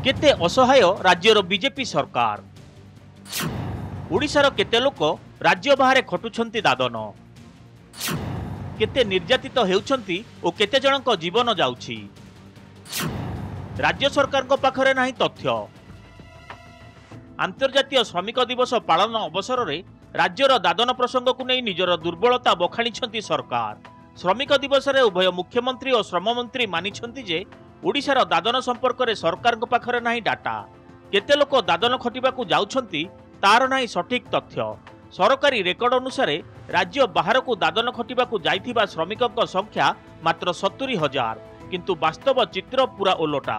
केते असहाय राज्यर बीजेपी सरकार। ओडिशार केते लोक राज्य बाहर खटुछंती दादन, केते निर्यातित हेउछंती ओ केते जनक जीवन जाउछि। राज्य सरकार को पाखरे नाही तथ्य। अंतर्जातीय श्रमिक दिवस पालन अवसर में राज्यर दादन प्रसंग को नहीं निजर दुर्बलता बखाणी सरकार। श्रमिक दिवस में उभय मुख्यमंत्री और श्रम मंत्री मानिछंती जे ओडिशार दादन संपर्क में सरकार को पाखरे नाही डाटा। केते लोक दादन खटिबाकू जाउछंती तार नाही सठिक तथ्य। सरकारी रेकर्ड अनुसार राज्य बाहर को दादन खटिबाकू जाइथिबा श्रमिकों संख्या मात्र 70,000, किंतु वास्तव चित्र पूरा ओलटा।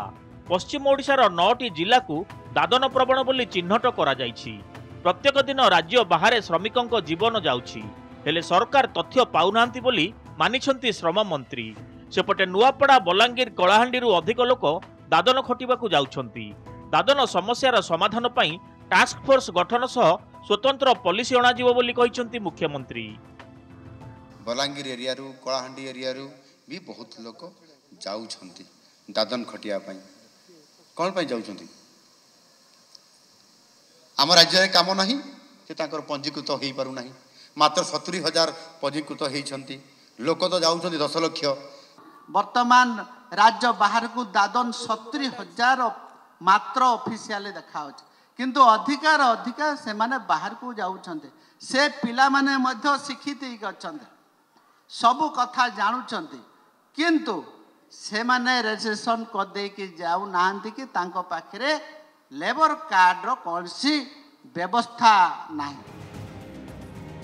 पश्चिम ओडिशार 9टी जिला को दादन प्रवण बोली चिन्हट करा जाइछि। प्रत्येक दिन राज्य बाहर श्रमिकों जीवन जाउछि, हेले सरकार तथ्य पाउनांती बोली मानिछंती श्रम मंत्री। सेपटे नुआपड़ा बलांगीर कलाहांडी अधिक लोक दादन खटिबाकू जाउछंती। दादन समस्यार समाधान पई टास्क फोर्स गठन सह स्वतंत्र पॉलिसी अणाजिवो बोली कहिसंती मुख्यमंत्री। बलांगीर एरिया रु कलाहांडी एरिया रु भी बहुत लोक जाउछंती दादन खटिया पई। कोन पई जाउछंती? आम राज्य में काम नहीं से पंजीकृत हो पारु नहीं। मात्र 70,000 पंजीकृत होती लोक तो जाऊँच 10 लाख। वर्तमान राज्य बाहर को दादन 70,000 मात्र ऑफिशियल देखा, किंतु अधिकार अधिकार से माने बाहर को जाउछन्ते। से पिला माने मध्य शिक्षित गच्छन्ते, सब कथा जानुछन्ते, किंतु से माने रजिस्ट्रेशन कर दे कि जाउ नाहंती कि तांको पाखरे लेबर कार्ड रो कौनसी व्यवस्था नहीं।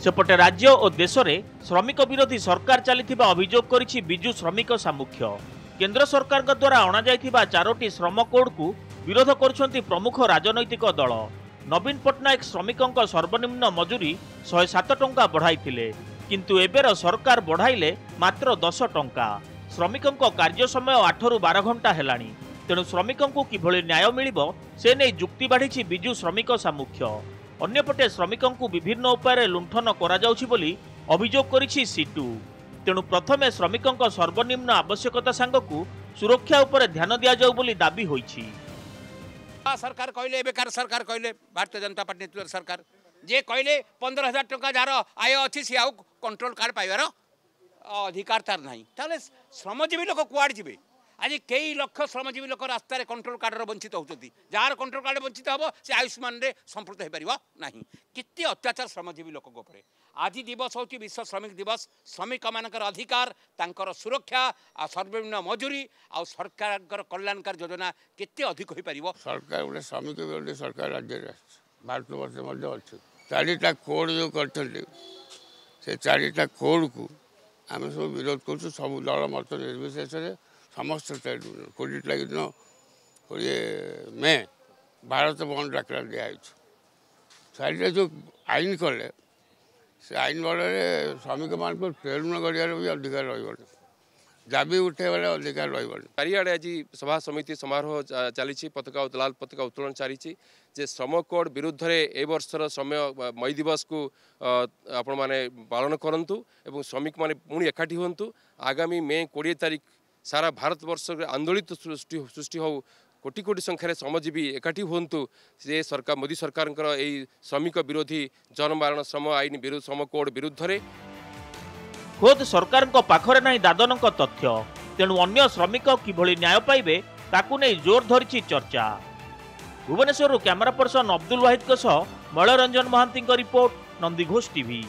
सेपटे राज्य और देश में श्रमिक विरोधी सरकार चलीथिबा अभियोग करिछि बिजु श्रमिक सामुख्य। केंद्र सरकार द्वारा अणा जाइथिबा 4टी श्रम कोड को विरोध करुछंती प्रमुख राजनैतिक दल। नवीन पट्टनायक श्रमिकों सर्वनिम्न मजूरी 107 टंका बढ़ाइथिले, किंतु एबेर सरकार बढ़ाइले मात्र 10 टंका। श्रमिकों कार्य समय 8 रु 12 घंटा हेलाणी। तेणु श्रमिकों को किभଳି न्याय मिलिबो से नहीं जुक्ति बाढ़ी बिजु श्रमिक सामुख्य। अन्यपटे श्रमिकों को विभिन्न उपाय लुंठन करा जाउछि बोली अभियोग करिछि सीटू। तेणु प्रथमे श्रमिकों सर्वनिम्न आवश्यकता सांगकू सुरक्षा उपर ध्यान दिया जाउ बोली दाबी होइछि। सरकार कहले बेकार सरकार कहले भारतीय जनता पार्टी सरकार जे कहले 15,000 टंका जार आय अछि से आउ कंट्रोल कार्ड पाइबार अधिकार तार नाही, ताले श्रमजीवी लोक कुआड़ जिवे? आज कई लक्ष श्रमजीवी लोक रास्तार कंट्रोल कार्डर वंचित होती। जार कंट्रोल कार्ड वंचित हम से आयुष्मान रे संपृक्त हो पार नहीं। केते अत्याचार श्रमजीवी लोक उपर। आज दिवस हूँ विश्व श्रमिक दिवस। श्रमिक मानकर अधिकार, तांकर सुरक्षा आ सर्वनिम्न मजूरी आ सरकार कल्याणकारी योजना केते अधिक हो पार। सरकार गोटे श्रमिक विरोधी सरकार राज्य भारत वर्ष अच्छे 4टा कोड जो करते से 4टा कोड को आम सब विरोध कर सब दल मत निर्विशेष समस्त ट्रेड यूनियन 20 तारीख दिन 20 मई भारत बंद डाकरा दिखाई। सारे जो आईन कले से आईन बल श्रमिक मान ट्रेड यूनियन कर भी अधिकार रही, दाबी उठेबार अधिकार रही। चारिआडे आज सभा समिति समारोह चली पताका लाल पताका उत्तोलन चली जे श्रम कोड विरुद्ध रे ए वर्षर समय मई दिवस को आपण माने पालन करंतु एवं श्रमिक माने पुणी एकाठी हुंतु। आगामी मई 20 तारीख सारा भारत वर्ष आंदोलित सृष्टि हो, कोटी कोटी संख्यार श्रमजीवी एकाठी हुंतु। से सरकार मोदी सरकार श्रमिक विरोधी जनमारण श्रम आईन विरुद्ध श्रम कोड विरुद्ध रे खोद सरकार पाखरे नाही दादन तथ्य। तेणु अन्य श्रमिक किभଳି न्याय पाइबे ताकू नहीं जोर धरिछि चर्चा। भुवनेश्वर कैमरा पर्सन अब्दुल वाहिद मलरंजन महांती रिपोर्ट, नंदीघोष टीवी।